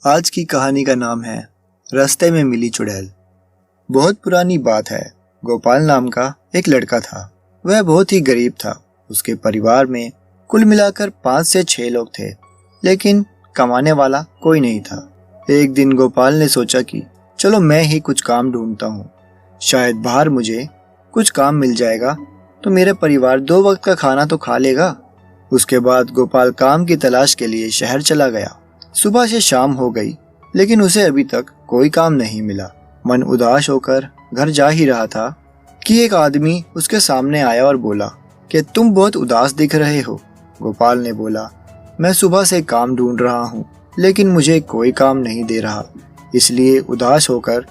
आज की कहानी का नाम है रास्ते में मिली चुड़ैल। बहुत पुरानी बात है। गोपाल नाम का एक लड़का था। वह बहुत ही गरीब था। उसके परिवार में कुल मिलाकर 5 से 6 लोग थे, लेकिन कमाने वाला कोई नहीं था। एक दिन गोपाल ने सोचा कि चलो मैं ही कुछ काम ढूंढता हूँ, शायद बाहर मुझे कुछ काम मिल जाएगा तो मेरे परिवार 2 वक्त का खाना तो खा लेगा। उसके बाद गोपाल काम की तलाश के लिए शहर चला गया। सुबह से शाम हो गई, लेकिन उसे अभी तक कोई काम नहीं मिला। मन उदास होकर घर जा ही रहा था कि एक आदमी उसके सामने आया और बोला कि तुम बहुत उदास दिख रहे हो। गोपाल ने बोला, मैं सुबह से काम ढूंढ रहा हूँ, लेकिन मुझे कोई काम नहीं दे रहा, इसलिए उदास होकर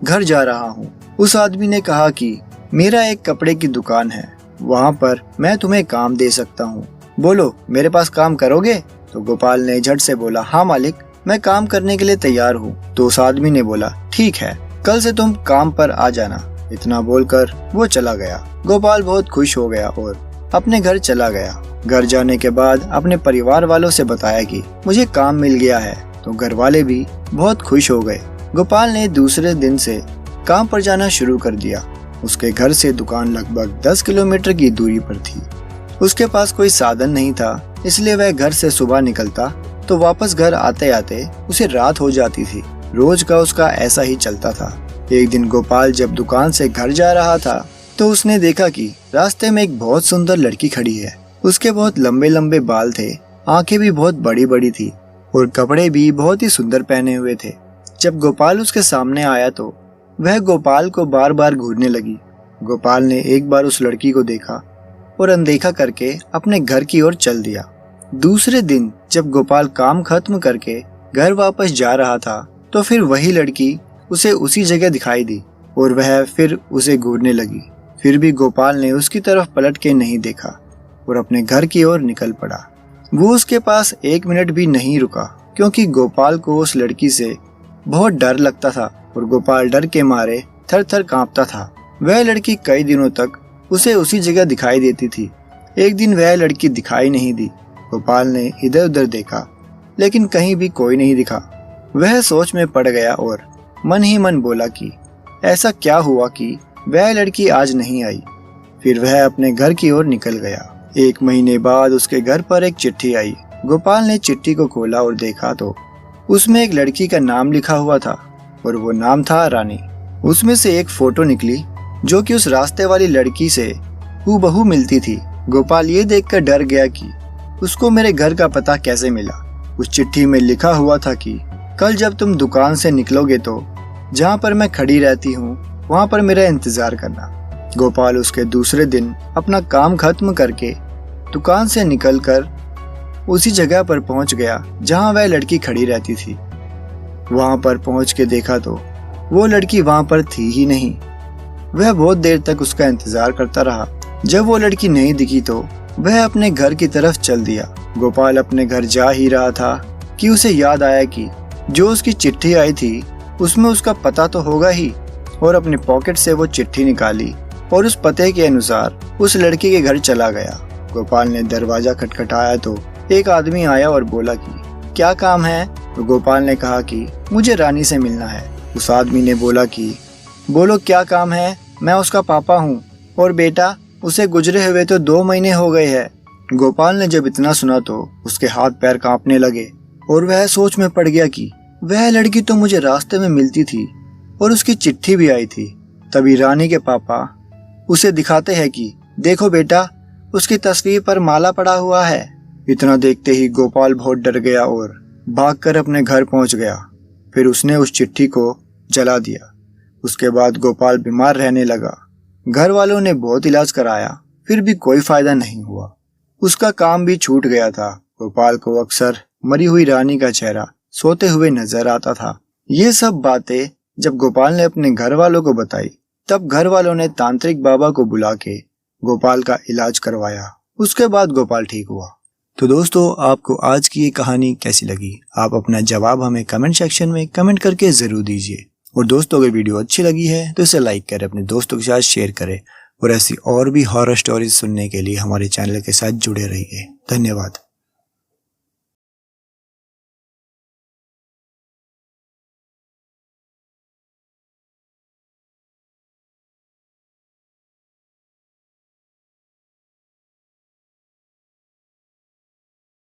घर जा रहा हूँ। उस आदमी ने कहा कि मेरा एक कपड़े की दुकान है, वहाँ पर मैं तुम्हें काम दे सकता हूँ, बोलो मेरे पास काम करोगे? तो गोपाल ने झट से बोला, हाँ मालिक, मैं काम करने के लिए तैयार हूँ। तो उस आदमी ने बोला, ठीक है, कल से तुम काम पर आ जाना। इतना बोलकर वो चला गया। गोपाल बहुत खुश हो गया और अपने घर चला गया। घर जाने के बाद अपने परिवार वालों से बताया कि मुझे काम मिल गया है, तो घर वाले भी बहुत खुश हो गए। गोपाल ने दूसरे दिन से काम पर जाना शुरू कर दिया। उसके घर से दुकान लगभग 10 किलोमीटर की दूरी पर थी। उसके पास कोई साधन नहीं था, इसलिए वह घर से सुबह निकलता तो वापस घर आते आते उसे रात हो जाती थी। रोज का उसका ऐसा ही चलता था। एक दिन गोपाल जब दुकान से घर जा रहा था तो उसने देखा कि रास्ते में एक बहुत सुंदर लड़की खड़ी है। उसके बहुत लंबे लंबे बाल थे, आंखें भी बहुत बड़ी बड़ी थी और कपड़े भी बहुत ही सुंदर पहने हुए थे। जब गोपाल उसके सामने आया तो वह गोपाल को बार बार घूरने लगी। गोपाल ने एक बार उस लड़की को देखा और अनदेखा करके अपने घर की ओर चल दिया। दूसरे दिन जब गोपाल काम खत्म करके घर वापस जा रहा था तो फिर वही लड़की उसे उसी जगह दिखाई दी और वह फिर उसे घूरने लगी। फिर भी गोपाल ने उसकी तरफ पलट के नहीं देखा और अपने घर की ओर निकल पड़ा। वो उसके पास 1 मिनट भी नहीं रुका, क्योंकि गोपाल को उस लड़की से बहुत डर लगता था और गोपाल डर के मारे थर थर कांपता था। वह लड़की कई दिनों तक उसे उसी जगह दिखाई देती थी। एक दिन वह लड़की दिखाई नहीं दी। गोपाल ने इधर उधर देखा, लेकिन कहीं भी कोई नहीं दिखा। वह सोच में पड़ गया और मन ही मन बोला कि ऐसा क्या हुआ कि वह लड़की आज नहीं आई। फिर वह अपने घर की ओर निकल गया। 1 महीने बाद उसके घर पर एक चिट्ठी आई। गोपाल ने चिट्ठी को खोला और देखा तो उसमें एक लड़की का नाम लिखा हुआ था और वो नाम था रानी। उसमें से एक फोटो निकली जो कि उस रास्ते वाली लड़की से हूबहू मिलती थी। गोपाल ये देखकर डर गया कि उसको मेरे घर का पता कैसे मिला। उस चिट्ठी में लिखा हुआ था कि कल जब तुम दुकान से निकलोगे तो जहाँ पर मैं खड़ी रहती हूँ वहाँ पर मेरा इंतजार करना। गोपाल उसके दूसरे दिन अपना काम खत्म करके दुकान से निकलकर उसी जगह पर पहुँच गया जहाँ वह लड़की खड़ी रहती थी। वहाँ पर पहुँच के देखा तो वो लड़की वहाँ पर थी ही नहीं। वह बहुत देर तक उसका इंतजार करता रहा। जब वो लड़की नहीं दिखी तो वह अपने घर की तरफ चल दिया। गोपाल अपने घर जा ही रहा था कि उसे याद आया कि जो उसकी चिट्ठी आई थी उसमें उसका पता तो होगा ही, और अपने पॉकेट से वो चिट्ठी निकाली और उस पते के अनुसार उस लड़की के घर चला गया। गोपाल ने दरवाजा खटखटाया तो एक आदमी आया और बोला कि क्या काम है? तो गोपाल ने कहा कि मुझे रानी से मिलना है। उस आदमी ने बोला कि बोलो क्या काम है, मैं उसका पापा हूँ और बेटा उसे गुजरे हुए तो 2 महीने हो गए हैं। गोपाल ने जब इतना सुना तो उसके हाथ पैर कांपने लगे और वह सोच में पड़ गया कि वह लड़की तो मुझे रास्ते में मिलती थी और उसकी चिट्ठी भी आई थी। तभी रानी के पापा उसे दिखाते हैं कि देखो बेटा, उसकी तस्वीर पर माला पड़ा हुआ है। इतना देखते ही गोपाल बहुत डर गया और भागकर अपने घर पहुंच गया। फिर उसने उस चिट्ठी को जला दिया। उसके बाद गोपाल बीमार रहने लगा। घर वालों ने बहुत इलाज कराया, फिर भी कोई फायदा नहीं हुआ। उसका काम भी छूट गया था। गोपाल को अक्सर मरी हुई रानी का चेहरा सोते हुए नजर आता था। ये सब बातें जब गोपाल ने अपने घर वालों को बताई, तब घर वालों ने तांत्रिक बाबा को बुला के गोपाल का इलाज करवाया। उसके बाद गोपाल ठीक हुआ। तो दोस्तों, आपको आज की ये कहानी कैसी लगी? आप अपना जवाब हमें कमेंट सेक्शन में कमेंट करके जरूर दीजिए। और दोस्तों, अगर वीडियो अच्छी लगी है तो इसे लाइक करें, अपने दोस्तों के साथ शेयर करें और ऐसी और भी हॉरर स्टोरीज सुनने के लिए हमारे चैनल के साथ जुड़े रहिए। धन्यवाद।